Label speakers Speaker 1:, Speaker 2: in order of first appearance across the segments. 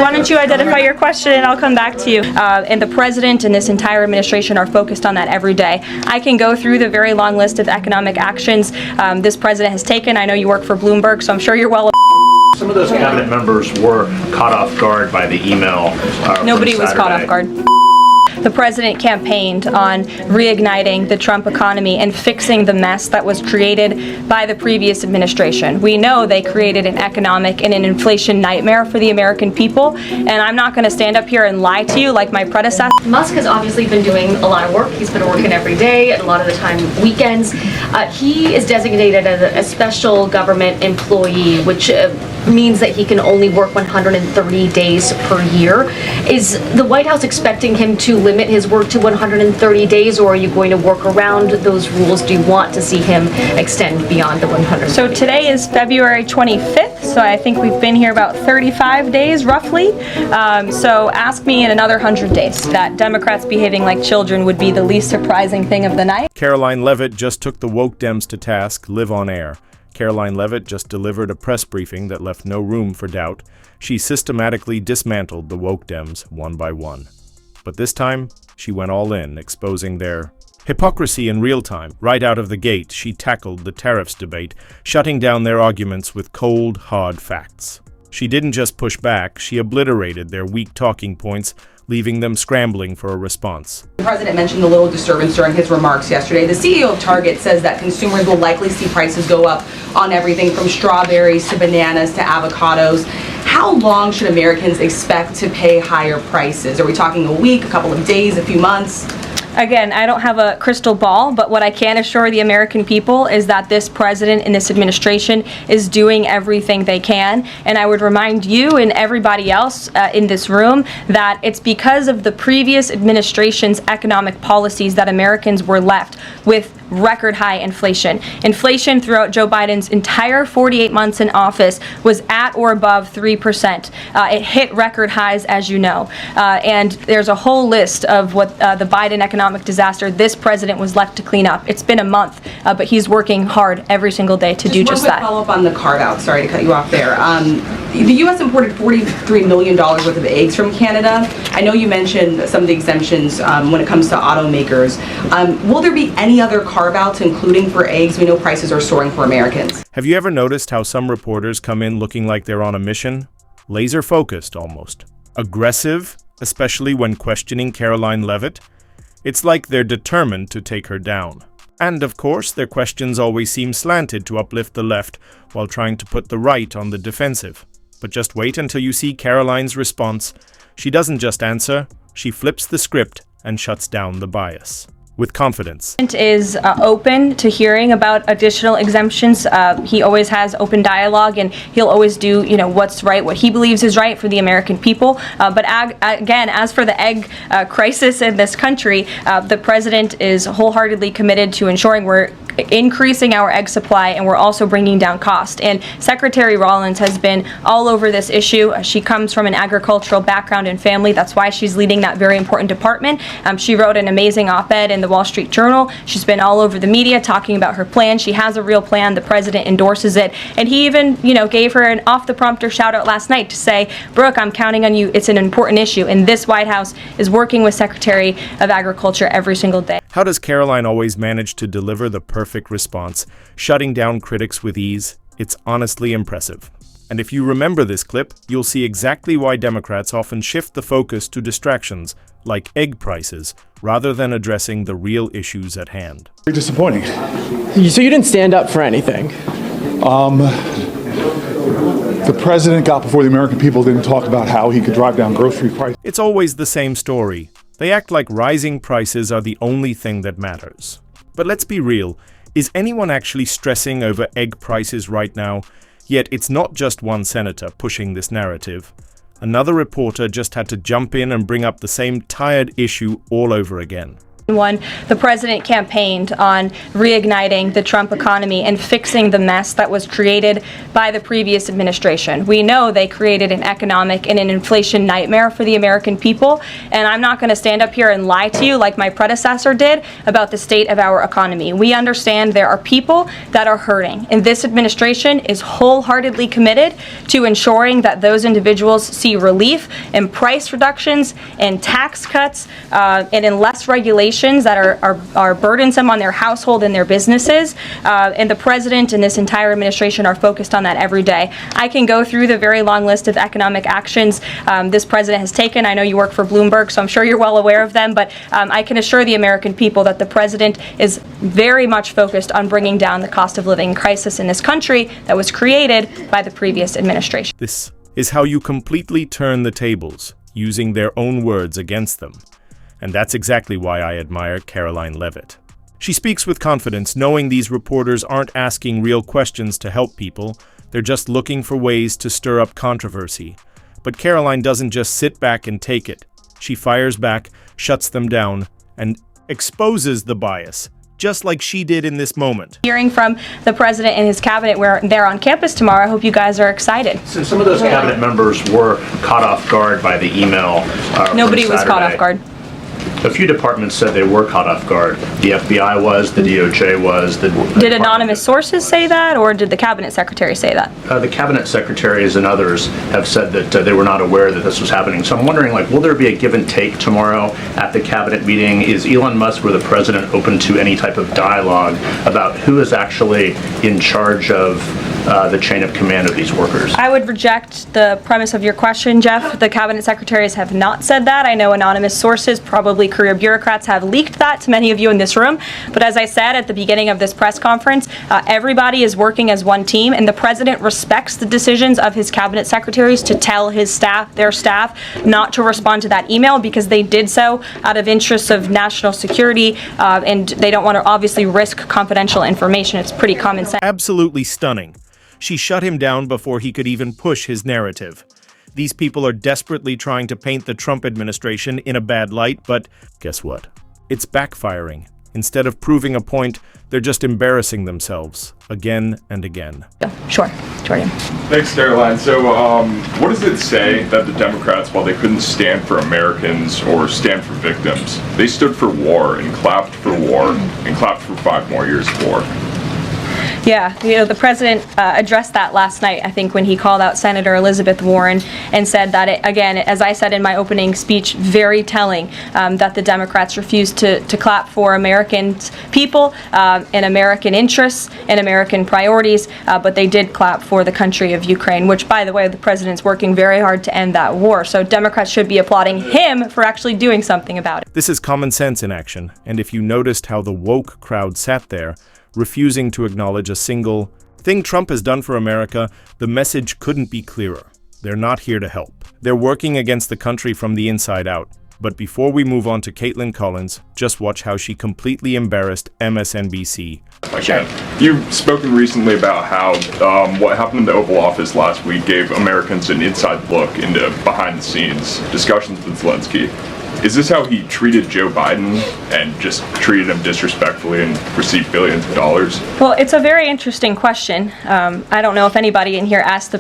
Speaker 1: Why don't you identify your question and I'll come back to you. And the president and this entire administration are focused on that every day. I can go through the very long list of economic actions this president has taken. I know you work for Bloomberg, so I'm sure you're well.
Speaker 2: Some of those cabinet members were caught off guard by the email.
Speaker 1: Nobody was caught off guard. The president campaigned on reigniting the Trump economy and fixing the mess that was created by the previous administration. We know they created an economic and an inflation nightmare for the American people, and I'm not going to stand up here and lie to you like my predecessor.
Speaker 3: Musk has obviously been doing a lot of work. He's been working every day, and a lot of the time weekends. He is designated as a special government employee, which means that he can only work 130 days per year. Is the White House expecting him to limit his work to 130 days, or are you going to work around those rules? Do you want to see him extend beyond the 100?
Speaker 1: So today is February 25th, so I think we've been here about 35 days roughly. So ask me in another 100 days. That Democrats behaving like children would be the least surprising thing of the night.
Speaker 4: Karoline Leavitt just took the woke Dems to task, live on air. Karoline Leavitt just delivered a press briefing that left no room for doubt. She systematically dismantled the woke Dems one by one. But this time, she went all in, exposing their hypocrisy in real time. Right out of the gate, she tackled the tariffs debate, shutting down their arguments with cold, hard facts. She didn't just push back, she obliterated their weak talking points, leaving them scrambling for a response.
Speaker 5: The president mentioned a little disturbance during his remarks yesterday. The CEO of Target says that consumers will likely see prices go up on everything from strawberries to bananas to avocados. How long should Americans expect to pay higher prices? Are we talking a week, a couple of days, a few months?
Speaker 1: Again, I don't have a crystal ball, but what I can assure the American people is that this president and this administration is doing everything they can. And I would remind you and everybody else in this room that it's because of the previous administration's economic policies that Americans were left with record high inflation. Inflation throughout Joe Biden's entire 48 months in office was at or above 3%. It hit record highs, as you know. And there's a whole list of what the Biden economic disaster this president was left to clean up. It's been a month, but he's working hard every single day to do just that.
Speaker 5: Follow up on the carve-out. Sorry to cut you off there. The U.S. imported $43 million worth of eggs from Canada. I know you mentioned some of the exemptions when it comes to automakers. Will there be any other carve-outs, including for eggs? We know prices are soaring for Americans.
Speaker 4: Have you ever noticed how some reporters come in looking like they're on a mission? Laser-focused, almost. Aggressive, especially when questioning Karoline Leavitt. It's like they're determined to take her down. And, of course, their questions always seem slanted to uplift the left while trying to put the right on the defensive. But just wait until you see Karoline's response. She doesn't just answer, she flips the script and shuts down the bias. With confidence.
Speaker 1: Is open to hearing about additional exemptions. He always has open dialogue, and he'll always do, what's right, what he believes is right for the American people. But again, as for the egg crisis in this country, the president is wholeheartedly committed to ensuring we're increasing our egg supply, and we're also bringing down cost. And Secretary Rollins has been all over this issue. She comes from an agricultural background and family. That's why she's leading that very important department. She wrote an amazing op-ed in the Wall Street Journal. She's been all over the media talking about her plan. She has a real plan. The president endorses it. And he even, gave her an off-the-prompter shout-out last night to say, Brooke, I'm counting on you. It's an important issue. And this White House is working with Secretary of Agriculture every single day.
Speaker 4: How does Karoline always manage to deliver the perfect response, shutting down critics with ease? It's honestly impressive. And if you remember this clip, you'll see exactly why Democrats often shift the focus to distractions, like egg prices, rather than addressing the real issues at hand.
Speaker 6: Very disappointing.
Speaker 7: So you didn't stand up for anything?
Speaker 6: The president got before the American people, didn't talk about how he could drive down grocery prices.
Speaker 4: It's always the same story. They act like rising prices are the only thing that matters. But let's be real, is anyone actually stressing over egg prices right now? Yet it's not just one senator pushing this narrative. Another reporter just had to jump in and bring up the same tired issue all over again.
Speaker 1: One, the president campaigned on reigniting the Trump economy and fixing the mess that was created by the previous administration. We know they created an economic and an inflation nightmare for the American people, and I'm not going to stand up here and lie to you like my predecessor did about the state of our economy. We understand there are people that are hurting, and this administration is wholeheartedly committed to ensuring that those individuals see relief and price reductions and tax cuts and in less regulation that are burdensome on their household and their businesses, and the president and this entire administration are focused on that every day. I can go through the very long list of economic actions this president has taken. I know you work for Bloomberg, so I'm sure you're well aware of them, but I can assure the American people that the president is very much focused on bringing down the cost of living crisis in this country that was created by the previous administration.
Speaker 4: This is how you completely turn the tables, using their own words against them. And that's exactly why I admire Karoline Leavitt. She speaks with confidence, knowing these reporters aren't asking real questions to help people, they're just looking for ways to stir up controversy. But Karoline doesn't just sit back and take it. She fires back, shuts them down, and exposes the bias, just like she did in this moment.
Speaker 1: Hearing from the president and his cabinet, where they're on campus tomorrow, I hope you guys are excited.
Speaker 2: Since some of those cabinet members were caught off guard by the email
Speaker 1: Nobody
Speaker 2: from
Speaker 1: was caught
Speaker 2: Saturday,
Speaker 1: off guard.
Speaker 2: A few departments said they were caught off guard. The FBI was, the DOJ was.
Speaker 1: Did anonymous sources say that, or did the cabinet secretary say that?
Speaker 2: The cabinet secretaries and others have said that they were not aware that this was happening. So I'm wondering, will there be a give and take tomorrow at the cabinet meeting? Is Elon Musk or the president open to any type of dialogue about who is actually in charge of the chain of command of these workers?
Speaker 1: I would reject the premise of your question, Jeff. The cabinet secretaries have not said that. I know anonymous sources, probably career bureaucrats, have leaked that to many of you in this room. But as I said at the beginning of this press conference, everybody is working as one team, and the president respects the decisions of his cabinet secretaries to tell his staff, their staff, not to respond to that email because they did so out of interests of national security, and they don't want to obviously risk confidential information. It's pretty common sense.
Speaker 4: Absolutely stunning. She shut him down before he could even push his narrative. These people are desperately trying to paint the Trump administration in a bad light, but guess what? It's backfiring. Instead of proving a point, they're just embarrassing themselves again and again.
Speaker 1: Sure, Jordan.
Speaker 8: Thanks, Caroline. So, what does it say that the Democrats, while they couldn't stand for Americans or stand for victims, they stood for war and clapped for 5 more years of war?
Speaker 1: Yeah, the president addressed that last night, I think, when he called out Senator Elizabeth Warren and said that, again, as I said in my opening speech, very telling that the Democrats refused to clap for American people and American interests and American priorities, but they did clap for the country of Ukraine, which, by the way, the president's working very hard to end that war. So Democrats should be applauding him for actually doing something about it.
Speaker 4: This is common sense in action, and if you noticed how the woke crowd sat there, refusing to acknowledge a single thing Trump has done for America, the message couldn't be clearer. They're not here to help. They're working against the country from the inside out. But before we move on to Caitlin Collins, just watch how she completely embarrassed MSNBC.
Speaker 8: You've spoken recently about how what happened in the Oval Office last week gave Americans an inside look into behind-the-scenes discussions with Zelensky. Is this how he treated Joe Biden and just treated him disrespectfully and received billions of dollars?
Speaker 1: Well, it's a very interesting question. I don't know if anybody in here asked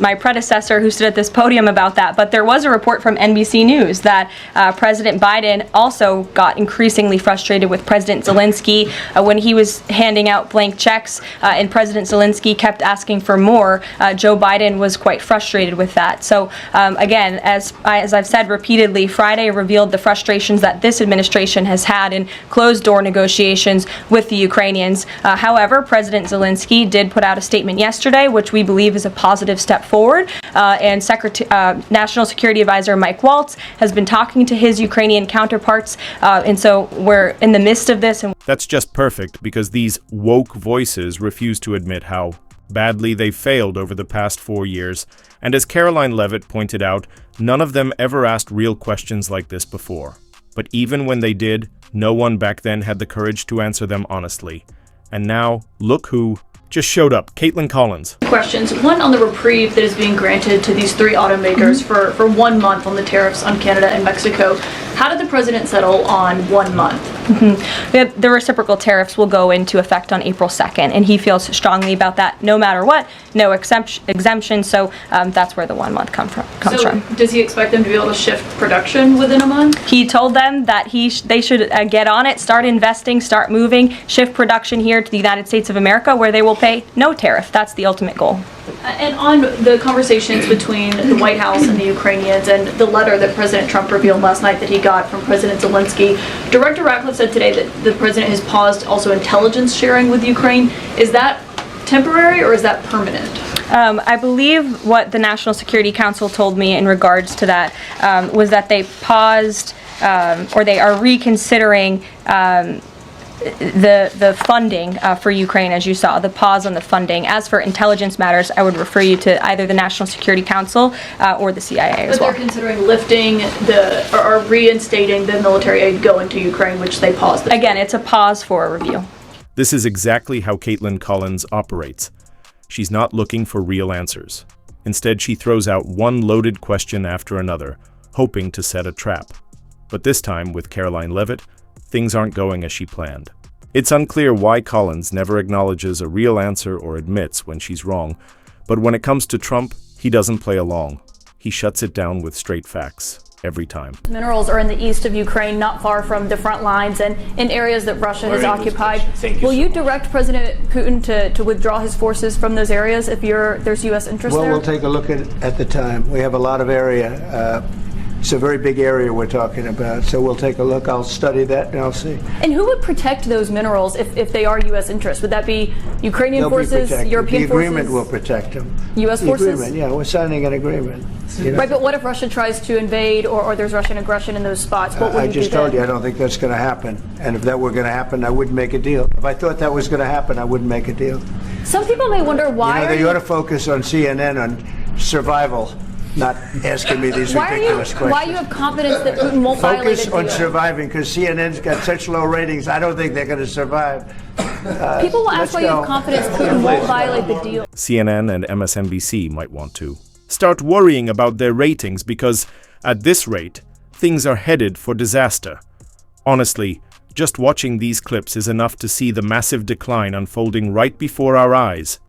Speaker 1: my predecessor who stood at this podium about that, but there was a report from NBC News that President Biden also got increasingly frustrated with President Zelensky when he was handing out blank checks and President Zelensky kept asking for more. Joe Biden was quite frustrated with that. So again, as I've said repeatedly, Friday revealed the frustrations that this administration has had in closed-door negotiations with the Ukrainians. However, President Zelensky did put out a statement yesterday, which we believe is a positive step forward, and National Security Advisor Mike Waltz has been talking to his Ukrainian counterparts, and so we're in the midst of this. And
Speaker 4: that's just perfect, because these woke voices refuse to admit how badly they failed over the past 4 years, and as Karoline Leavitt pointed out, none of them ever asked real questions like this before. But even when they did, no one back then had the courage to answer them honestly. And now, look who just showed up. Caitlin Collins.
Speaker 9: Questions. One on the reprieve that is being granted to these 3 automakers for 1 month on the tariffs on Canada and Mexico. How did the president settle on 1 month?
Speaker 1: The reciprocal tariffs will go into effect on April 2nd, and he feels strongly about that no matter what, no exemption, so that's where the 1 month comes from.
Speaker 9: Does he expect them to be able to shift production within a month?
Speaker 1: He told them that they should get on it, start investing, start moving, shift production here to the United States of America, where they will pay no tariff. That's the ultimate goal.
Speaker 9: And on the conversations between the White House and the Ukrainians and the letter that President Trump revealed last night that he got from President Zelensky, Director Ratcliffe said today that the president has paused also intelligence sharing with Ukraine. Is that temporary or is that permanent?
Speaker 1: I believe what the National Security Council told me in regards to that was that they paused or they are reconsidering the funding for Ukraine, as you saw, the pause on the funding. As for intelligence matters, I would refer you to either the National Security Council or the CIA as well.
Speaker 9: But they're considering lifting or reinstating the military aid going to Ukraine, which they paused.
Speaker 1: Again, it's a pause for a review.
Speaker 4: This is exactly how Caitlin Collins operates. She's not looking for real answers. Instead, she throws out one loaded question after another, hoping to set a trap. But this time, with Karoline Leavitt, things aren't going as she planned. It's unclear why Collins never acknowledges a real answer or admits when she's wrong, but when it comes to Trump, he doesn't play along. He shuts it down with straight facts, every time.
Speaker 9: Minerals are in the east of Ukraine, not far from the front lines and in areas that Russia has occupied. Will you direct President Putin to withdraw his forces from those areas if there's U.S. interest there?
Speaker 10: Well, we'll take a look at the time. We have a lot of area. It's a very big area we're talking about, so we'll take a look. I'll study that and I'll see.
Speaker 9: And who would protect those minerals if they are U.S. interests? Would that be Ukrainian
Speaker 10: They'll
Speaker 9: forces,
Speaker 10: be
Speaker 9: European
Speaker 10: forces? The agreement
Speaker 9: forces?
Speaker 10: will protect them.
Speaker 9: U.S.
Speaker 10: The
Speaker 9: forces?
Speaker 10: Agreement, yeah, we're signing an agreement. You know?
Speaker 9: Right, but what if Russia tries to invade or there's Russian aggression in those spots? What would
Speaker 10: I
Speaker 9: you do
Speaker 10: just told
Speaker 9: then?
Speaker 10: you I don't think that's going to happen. And if that were going to happen, I wouldn't make a deal. If I thought that was going to happen, I wouldn't make a deal.
Speaker 9: Some people may wonder why
Speaker 10: They ought to focus on CNN on survival, not asking me these ridiculous questions.
Speaker 9: Why you have confidence that Putin won't violate
Speaker 10: Focus
Speaker 9: a
Speaker 10: on
Speaker 9: deal?
Speaker 10: surviving, because CNN's got such low ratings. I don't think they're going to survive.
Speaker 9: People will ask why you have confidence Putin won't violate the deal.
Speaker 4: CNN and MSNBC might want to start worrying about their ratings because, at this rate, things are headed for disaster. Honestly, just watching these clips is enough to see the massive decline unfolding right before our eyes.